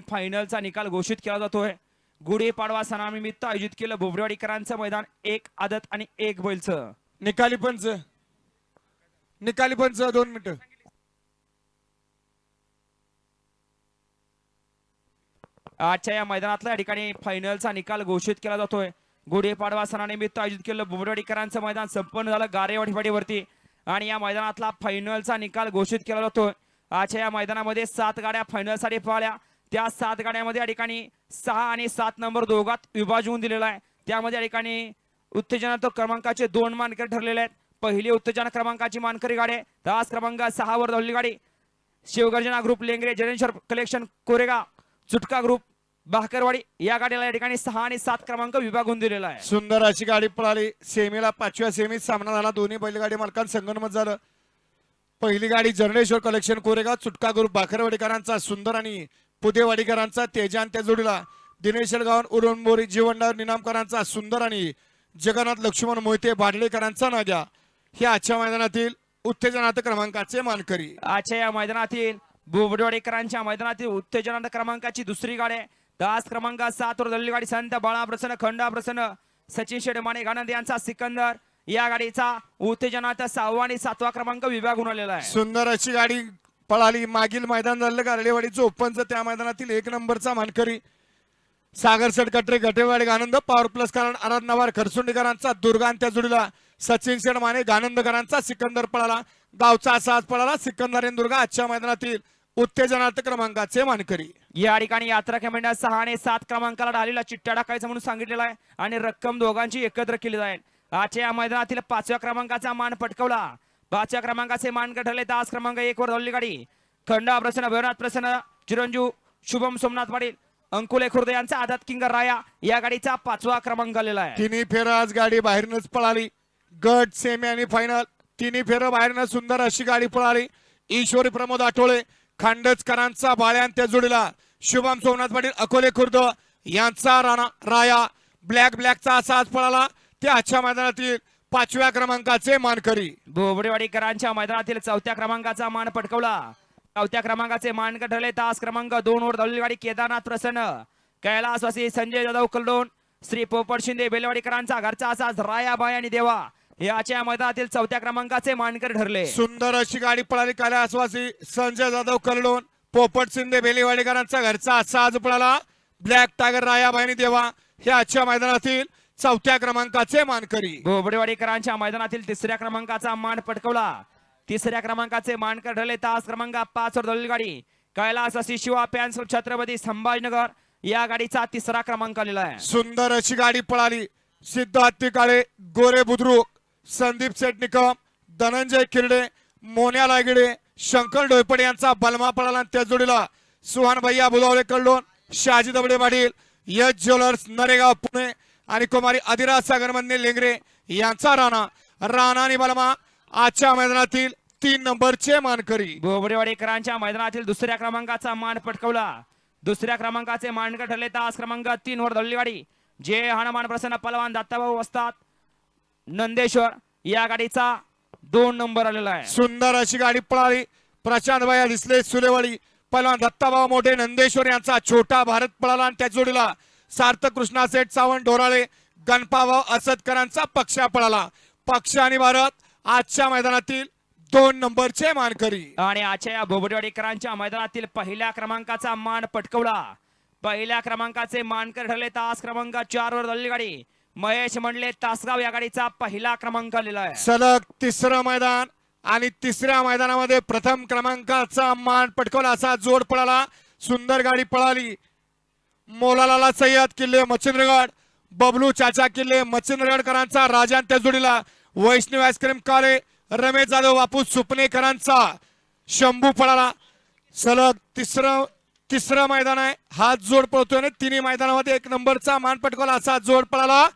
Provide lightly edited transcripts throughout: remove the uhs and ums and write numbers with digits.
फायनलचा निकाल घोषित केला जातोय। गुढीपाडवा सणानिमित्त आयोजित केलं बोबडेवाडीकरांचं मैदान, एक आदत आणि एक बैलचं निकाली पंच 2 मिनिटं। आजच्या या मैदानातल्या या ठिकाणी फायनलचा निकाल घोषित केला जातोय। गुढीपाडवा सणानिमित्त आयोजित केलं बोबडेवाडीकरांचं मैदान संपन्न झालं गारेवाडीवरती आणि या मैदानातला फायनलचा निकाल घोषित केला जातोय। आजच्या या मैदानामध्ये 7 गाड्या फायनलसाठी पळाल्या। त्या 7 गाड्यांमध्ये या ठिकाणी 6 आणि 7 नंबर दोघात विभाजून दिलेला आहे। त्यामध्ये या ठिकाणी उत्तेजनात्मक क्रमांकाचे 2 मानकरी ठरलेले आहेत। पहिली उत्तेजन क्रमांकाची मानकरी गाडी तास क्रमांक 6 वर धावलेली गाडी Shivgarjana group Lengare, Janeshwar collection Koregaon, चुटका group Bhakarwadi या गाडीला या ठिकाणी 6 आणि 7 क्रमांक विभागून दिलेला आहे। सुंदर अशी गाडी पळाली। सेमीला 5व्या सेमीत सामना झाला। दोन्ही बैलगाडी मालकां संगनमत झालं। पहिली गाडी जर्नेश्वर कलेक्शन कोरेगाव, चुटका ग्रुप भाकरवाडीकरांचा सुंदर आणि पुदेवाडीकरांचा तेजान, त्या जोडीला दिनेश गावन उरणबोरी जीवनदार निनामकरांचा सुंदर आणि जगन्नाथ लक्ष्मण मोहिते बाडलेकरांचा नाग्या हे आजच्या मैदानातील उत्तेजनात्मक क्रमांकाचे मानकरी। आजच्या या मैदानातील बोबडेवाडीकरांच्या मैदानातील उत्तेजनात्मक क्रमांकाची दुसरी गाडी तास क्रमांक 7 वर धावलेली गाडी संत बाळा प्रसन्न, खंडा प्रसन्न, सचिन शेडमाने गानंद यांचा सिकंदर या गाडीचा उत्तेजनात 6वा आणि 7वा क्रमांक विभागून आलेला आहे। सुंदर अशी गाडी पळाली। मागील मैदान झालं गारडेवाडीचं ओपनचं, त्या मैदानातील 1 नंबरचा मानकरी सागर सडकटरे गटेवाडी गानंद, पॉवर प्लस कारण आनंद नवार खरसुंडीकरांचा दुर्गान, त्या जोडीला सचिन शेडमाने गानंदकरांचा सिकंदर पळाला। गावचा असाच पळाला सिकंदर आणि दुर्गा आजच्या मैदानातील उत्तेजनात्मक क्रमांकाचे मानकरी। या ठिकाणी यात्रा कमांडर 6 आणि 7 क्रमांकाला ढालीला चिठ्ठ्या टाकायचं म्हणून सांगितलेलं आहे आणि रक्कम दोघांची एकत्र केली जाईल। आजच्या या मैदानातील 5व्या क्रमांकाचा मान पटकवला। 5व्या क्रमांकाचे मान ठरले तास क्रमांक 1 वर धावलेली गाडी खंडा प्रसन्न, भैरवनाथ प्रसन्न, चिरंजीव शुभम सोमनाथ पाटील, अंकुले खुर्द यांचा आदत किंग राया या गाडीचा 5वा क्रमांक आलेला आहे। तिन्ही फेरा आज गाडी बाहेरनच पळाली। गट, सेमी आणि फायनल तिन्ही फेरा बाहेरनं सुंदर अशी गाडी पळाली। ईश्वरी प्रमोद आठवळे खांडचकरांचा बाळ्यान, त्या जोडीला शुभम सोमनाथ पाटील अकोले खुर्द यांचा राया ब्लॅकचा असाच पळाला। ते आजच्या मैदानातील 5व्या क्रमांकाचे मानकरी। बोबडेवाडीकरांच्या मैदानातील 4थ्या क्रमांकाचा मान पटकवला। 4थ्या क्रमांकाचे मानक ठरले तास क्रमांक 2 वर धावलेली गाडी केदारनाथ प्रसन्न, कैलासवासी संजय जाधव कलडोन, श्री पोपट शिंदे बेलवाडीकरांचा घरचा असाच रायाबाई आणि देवा याच्या मैदानातील 4थ्या क्रमांकाचे मानकरी ठरले। सुंदर अशी गाडी पळाली। कैलासवासी संजय जाधव कलडोन, पोपट शिंदे बेलेवाडीकरांचा घरचा असाच पळाला। ब्लॅक टायगर रायाबाई आणि देवा हे आजच्या मैदानातील 4थ्या क्रमांकाचे मानकरी। बोबडेवाडीकरांच्या मैदानातील 3ऱ्या क्रमांकाचा मान पटकवला। 3ऱ्या क्रमांकाचे मानकर ठरले तास क्रमांक 5 वर धावलेली गाडी कैलासवासी शिवा पॅन्स छत्रपती संभाजीनगर या गाडीचा 3रा क्रमांक आलेला आहे। सुंदर अशी गाडी पळाली। सिद्धार्थ काळे, गोरे बुद्रुक, संदीप सेठ निकम, धनंजय किरडे, मोन्या लागिडे, शंकर डोयपडे यांचा बलमा पळाला। त्या जोडीला सुहान भैया बुलावले कल्लोन, शाजी दबडे पाटील, यश ज्वेलर्स नरेगाव पुणे आणि कुमारी अधिराज सागरमंदे लेंगरे यांचा राणा आणि बलमा आजच्या मैदानातील 3 नंबरचे मानकरी। बोबडेवाडीकरांच्या मैदानातील 2ऱ्या क्रमांकाचा मान पटकवला। 2ऱ्या क्रमांकाचे मानकर ठरले तास क्रमांक 3 वर धावलेली गाडी जे हनुमान प्रसन्न पलवान दत्ताभाऊ वस्तात नंदेश्वर या गाडीचा 2 नंबर आलेला आहे। सुंदर अशी गाडी पळाली। प्रशांत भैया दिसले सुलेवाडी, पलवान दत्ताभाऊ मोठे नंदेश्वर यांचा छोटा भारत पळाला आणि त्या जोडीला सार्थक कृष्णा सेठ सावंत ढोराळे, गणपाभाऊ असदकरांचा पक्षा पळाला। पक्ष आणि भारत आजच्या मैदानातील 2 नंबरचे मानकरी। आणि आजच्या या बोबडेवाडीकरांच्या मैदानातील 1ल्या क्रमांकाचा मान पटकवला। 1ल्या क्रमांकाचे मानकर ठरले तास क्रमांक 4 वर धावलेली गाडी महेश मंडले तासगाव या गाडीचा 1ला क्रमांक आलेला आहे। सलग 3रं मैदान आणि 3ऱ्या मैदानामध्ये प्रथम क्रमांकाचा मान पटकवला असा जोड पळाला। सुंदर गाडी पळाली। मोलालाला सय्यद किल्ले मच्छिंद्रगड, बबलू चाचा किल्ले मच्छिंद्रगडकरांचा राजान, त्या जोडीला वैष्णव आईस्क्रीम काले, रमेश जाधव बापू सुपणेकरांचा शंभू पळाला। सलग तिसरं मैदान आहे। हा जोड पळतोय आणि 3 मैदानामध्ये 1 नंबरचा मान पटकवला असा जोड पळाला।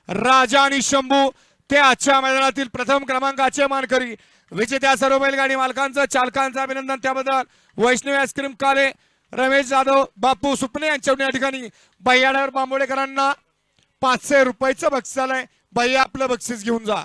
राजा आणि शंभू ते आजच्या मैदानातील प्रथम क्रमांकाचे मानकरी। विजेत्या सर्व बैलगाडी मालकांचं चालकांचं अभिनंदन। त्याबद्दल वैष्णव आईस्क्रीम काले, रमेश जाधव बापू सुपणे यांच्या या ठिकाणी भैया बांबोडेकरांना 500 रुपयाचं बक्षीस आलंय। भैया आपलं बक्षीस घेऊन जा।